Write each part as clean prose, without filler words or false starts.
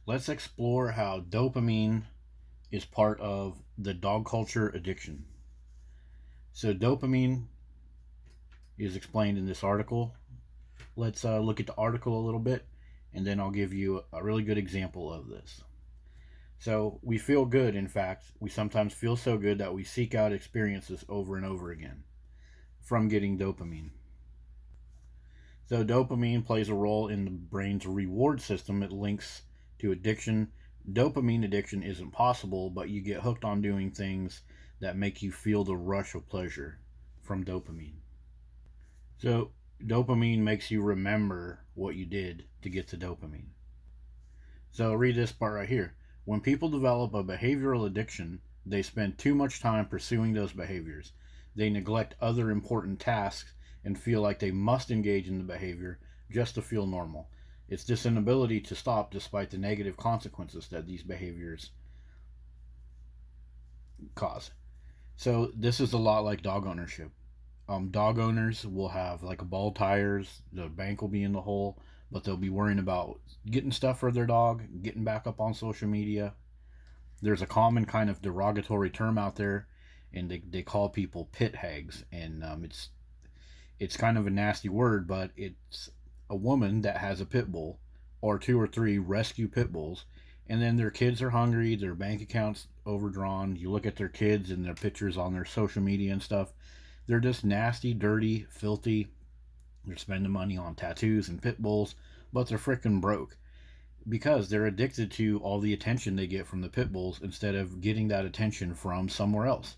let's explore how dopamine is part of the dog culture addiction. So, dopamine is explained in this article. Let's look at the article a little bit, and then I'll give you a really good example of this. So, we feel good. In fact, we sometimes feel so good that we seek out experiences over and over again from getting dopamine. So, dopamine plays a role in the brain's reward system. It links to addiction. Dopamine addiction isn't possible, but you get hooked on doing things that make you feel the rush of pleasure from dopamine. So, dopamine makes you remember what you did to get the dopamine. So, read this part right here. When people develop a behavioral addiction, they spend too much time pursuing those behaviors. They neglect other important tasks and feel like they must engage in the behavior just to feel normal. It's this inability to stop despite the negative consequences that these behaviors cause. So, this is a lot like dog ownership. Dog owners will have like bald tires, the bank will be in the hole, but they'll be worrying about getting stuff for their dog, getting back up on social media. There's a common kind of derogatory term out there, and they call people pit hags, and it's kind of a nasty word, but it's a woman that has a pit bull or two or three rescue pit bulls, and then their kids are hungry, their bank accounts overdrawn. You look at their kids and their pictures on their social media and stuff. They're just nasty, dirty, filthy. They're spending money on tattoos and pit bulls, but they're freaking broke because they're addicted to all the attention they get from the pit bulls instead of getting that attention from somewhere else,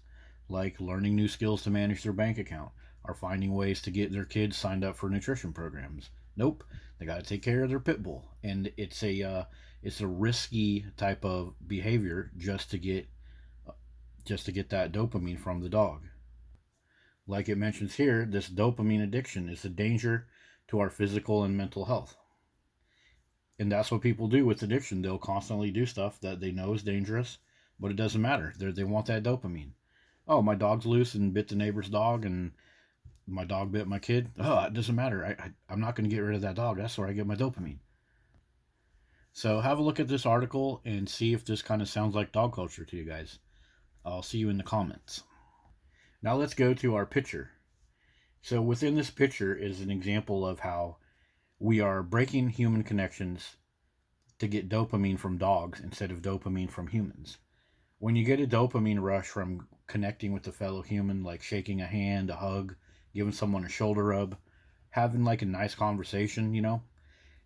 like learning new skills to manage their bank account or finding ways to get their kids signed up for nutrition programs. Nope, they got to take care of their pit bull, and it's a risky type of behavior just to get that dopamine from the dog. Like it mentions here, this dopamine addiction is a danger to our physical and mental health. And that's what people do with addiction. They'll constantly do stuff that they know is dangerous, but it doesn't matter. They want that dopamine. Oh, my dog's loose and bit the neighbor's dog, and my dog bit my kid. Oh, it doesn't matter. I'm not going to get rid of that dog. That's where I get my dopamine. So have a look at this article and see if this kind of sounds like dog culture to you guys. I'll see you in the comments. Now let's go to our picture. So within this picture is an example of how we are breaking human connections to get dopamine from dogs instead of dopamine from humans. When you get a dopamine rush from connecting with a fellow human, like shaking a hand, a hug, giving someone a shoulder rub, having like a nice conversation,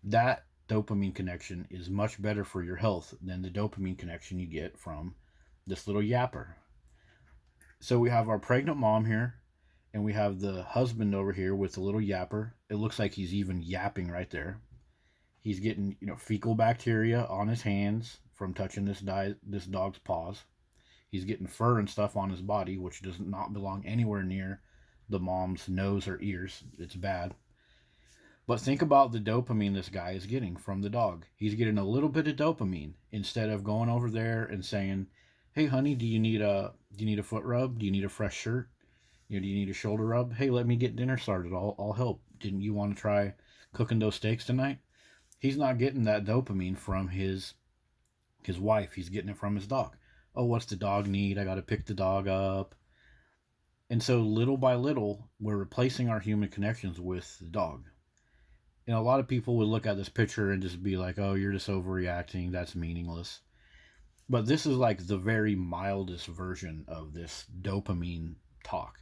that dopamine connection is much better for your health than the dopamine connection you get from this little yapper. So we have our pregnant mom here, and we have the husband over here with the little yapper. It looks like he's even yapping right there. He's getting, fecal bacteria on his hands from touching this dog's paws. He's getting fur and stuff on his body, which does not belong anywhere near the mom's nose or ears. It's bad. But think about the dopamine this guy is getting from the dog. He's getting a little bit of dopamine instead of going over there and saying, "Hey, honey, do you need a foot rub? Do you need a fresh shirt? Do you need a shoulder rub? Hey, let me get dinner started. I'll help. Didn't you want to try cooking those steaks tonight?" He's not getting that dopamine from his wife. He's getting it from his dog. Oh, what's the dog need? I got to pick the dog up. And so little by little, we're replacing our human connections with the dog. A lot of people would look at this picture and just be like, "Oh, you're just overreacting. That's meaningless." But this is like the very mildest version of this dopamine talk.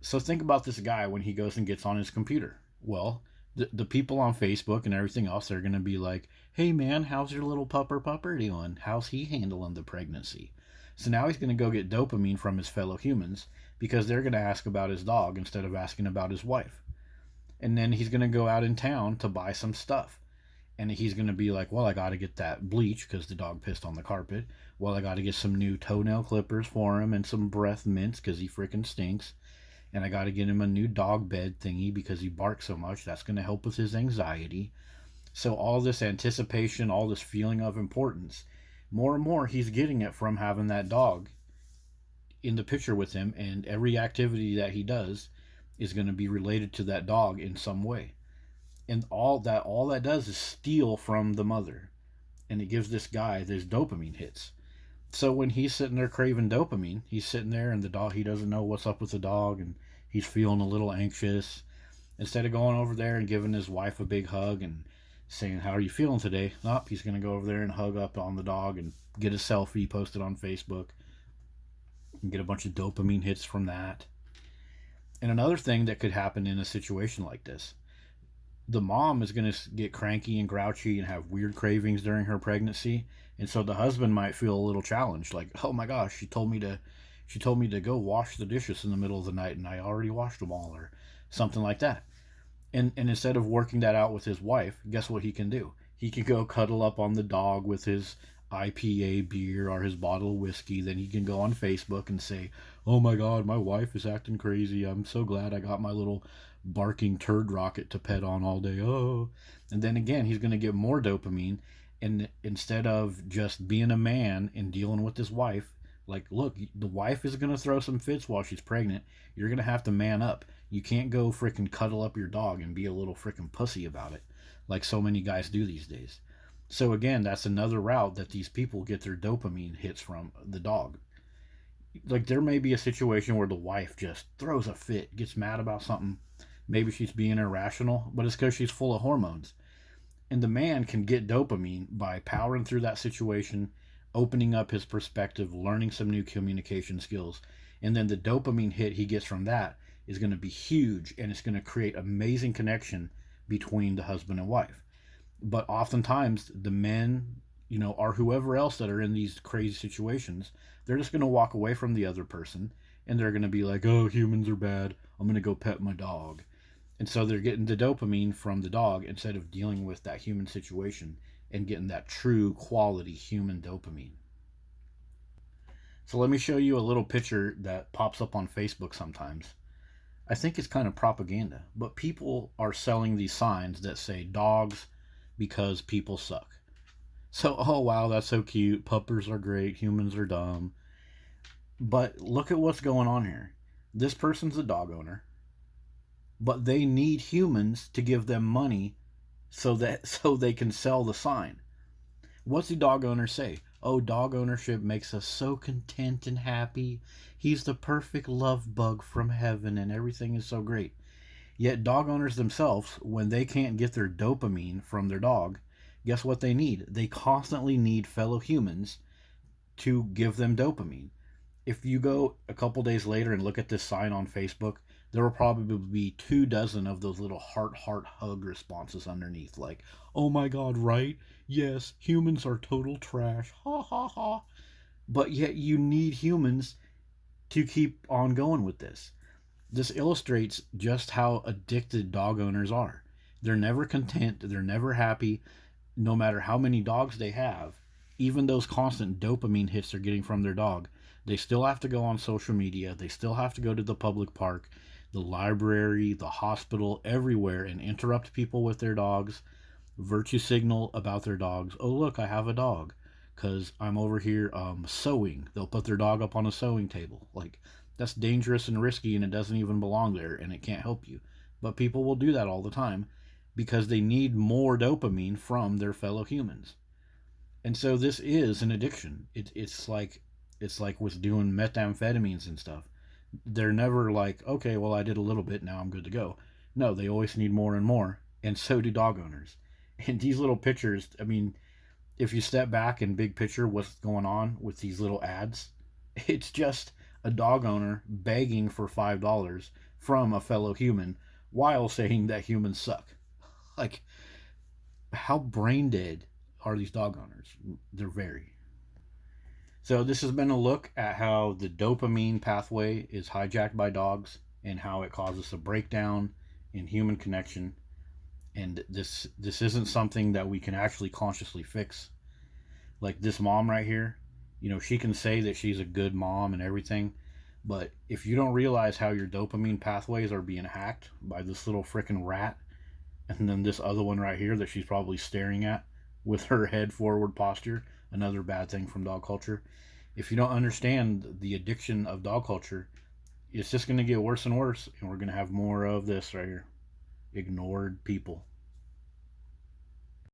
So think about this guy when he goes and gets on his computer. Well, the people on Facebook and everything else, they're going to be like, "Hey man, how's your little pupper doing? How's he handling the pregnancy?" So now he's going to go get dopamine from his fellow humans because they're going to ask about his dog instead of asking about his wife. And then he's going to go out in town to buy some stuff. And he's going to be like, "Well, I got to get that bleach because the dog pissed on the carpet. Well, I got to get some new toenail clippers for him and some breath mints because he freaking stinks. And I got to get him a new dog bed thingy because he barks so much. That's going to help with his anxiety." So all this anticipation, all this feeling of importance, more and more he's getting it from having that dog in the picture with him, and every activity that he does is going to be related to that dog in some way. And all that does is steal from the mother. and it gives this guy these dopamine hits. So when he's sitting there craving dopamine, he's sitting there and the dog, he doesn't know what's up with the dog and he's feeling a little anxious. Instead of going over there and giving his wife a big hug and saying, "How are you feeling today?" Nope, he's going to go over there and hug up on the dog and get a selfie, post it on Facebook, and get a bunch of dopamine hits from that. And another thing that could happen in a situation like this, the mom is going to get cranky and grouchy and have weird cravings during her pregnancy, and so the husband might feel a little challenged, like, "Oh my gosh, she told me to go wash the dishes in the middle of the night and I already washed them all," or something like that. And instead of working that out with his wife, guess what he can do? He can go cuddle up on the dog with his IPA beer or his bottle of whiskey. Then he can go on Facebook and say, "Oh my God, my wife is acting crazy. I'm so glad I got my little barking turd rocket to pet on all day." Oh. And then again, he's going to get more dopamine. And instead of just being a man and dealing with his wife, like, look, the wife is going to throw some fits while she's pregnant. You're going to have to man up. You can't go freaking cuddle up your dog and be a little freaking pussy about it, like so many guys do these days. So again, that's another route that these people get their dopamine hits from, the dog. Like, there may be a situation where the wife just throws a fit, gets mad about something. Maybe she's being irrational, but it's because she's full of hormones. And the man can get dopamine by powering through that situation, opening up his perspective, learning some new communication skills. And then the dopamine hit he gets from that is going to be huge, and it's going to create amazing connection between the husband and wife. But oftentimes the men, or whoever else that are in these crazy situations, they're just going to walk away from the other person and they're going to be like, "Oh, humans are bad. I'm going to go pet my dog." And so they're getting the dopamine from the dog instead of dealing with that human situation and getting that true quality human dopamine. So let me show you a little picture that pops up on Facebook sometimes. I think it's kind of propaganda, but people are selling these signs that say dogs because people suck. So, oh wow, that's so cute. Puppers are great. Humans are dumb. But look at what's going on here. This person's a dog owner, but they need humans to give them money so they can sell the sign. What's the dog owner say? "Oh, dog ownership makes us so content and happy. He's the perfect love bug from heaven and everything is so great." Yet dog owners themselves, when they can't get their dopamine from their dog, guess what they need? They constantly need fellow humans to give them dopamine. If you go a couple days later and look at this sign on Facebook, there will probably be 2 dozen of those little heart hug responses underneath, like, "Oh my God, right? Yes, humans are total trash. Ha ha ha." But yet you need humans to keep on going with this. This illustrates just how addicted dog owners are. They're never content, they're never happy, no matter how many dogs they have. Even those constant dopamine hits they're getting from their dog, they still have to go on social media, they still have to go to the public park, the library, the hospital, everywhere, and interrupt people with their dogs, virtue signal about their dogs. "Oh, look, I have a dog because I'm over here sewing." They'll put their dog up on a sewing table. Like, that's dangerous and risky, and it doesn't even belong there, and it can't help you. But people will do that all the time because they need more dopamine from their fellow humans. And so this is an addiction. It's like with doing methamphetamines and stuff. They're never like, "Okay, well, I did a little bit, now I'm good to go." No, they always need more and more, and so do dog owners. And these little pictures, I mean, if you step back and big picture what's going on with these little ads, it's just a dog owner begging for $5 from a fellow human while saying that humans suck. Like, how brain dead are these dog owners? They're very. So this has been a look at how the dopamine pathway is hijacked by dogs and how it causes a breakdown in human connection. And this isn't something that we can actually consciously fix. Like this mom right here, she can say that she's a good mom and everything, but if you don't realize how your dopamine pathways are being hacked by this little freaking rat, and then this other one right here that she's probably staring at with her head forward posture, another bad thing from dog culture. If you don't understand the addiction of dog culture, it's just going to get worse and worse, and we're going to have more of this right here. Ignored people.